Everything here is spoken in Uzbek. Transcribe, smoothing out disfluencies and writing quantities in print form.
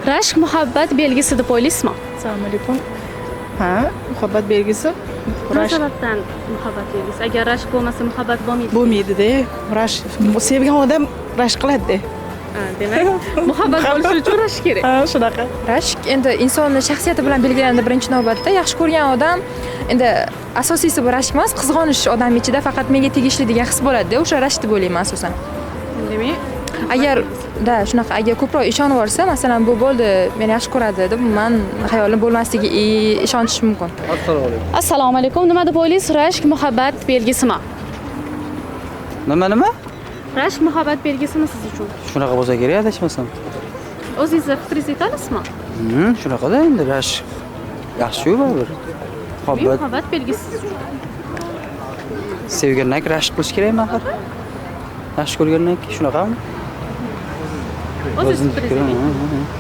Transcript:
Rashk muhabbat belgisi deb o'ylaysizmi? Assalomu alaykum. Ha, muhabbat belgisi. Nima sababdan muhabbat belgisi? Agar rashk bo'lmasa muhabbat bo'lmaydi. Bo'lmaydi-da. Rashk sevgan odam rashk qiladi-da. Demak, muhabbat bo'lishi uchun rashk kerak. Ha, shunaqa. Rashk endi insonning shaxsiyati bilan belgilanadi birinchi navbatda. Yaxshi ko'rgan odam endi asosiysi bu rashk emas, qizg'onish odam ichida faqat menga tegishli degan his bo'ladi-da, o'sha rashk deb o'ylayman asosan. Demak, Shunaqa agar ko'proq ishonib olsa, masalan, bu bo'ldi, meni yaxshi ko'radi deb men xayolim bo'lmasligi ishonchim mumkin. Assalomu alaykum. Nima deb o'ylaysiz? Rashk muhabbat belgisimi? Nima? Rashk muhabbat belgisimi siz uchun? Shunaqa bo'lsa kerak, adashmasam. O'zingizni fikringizni ayta olasizmi? Shunaqada endi rashk yaxshi-ku baribir. Muhabbat belgisi siz uchun. Sevgandan rashk qilish kerakmi axir? Yaxshi ko'rgandan shunaqami? O'zingizni fikringizni ayting.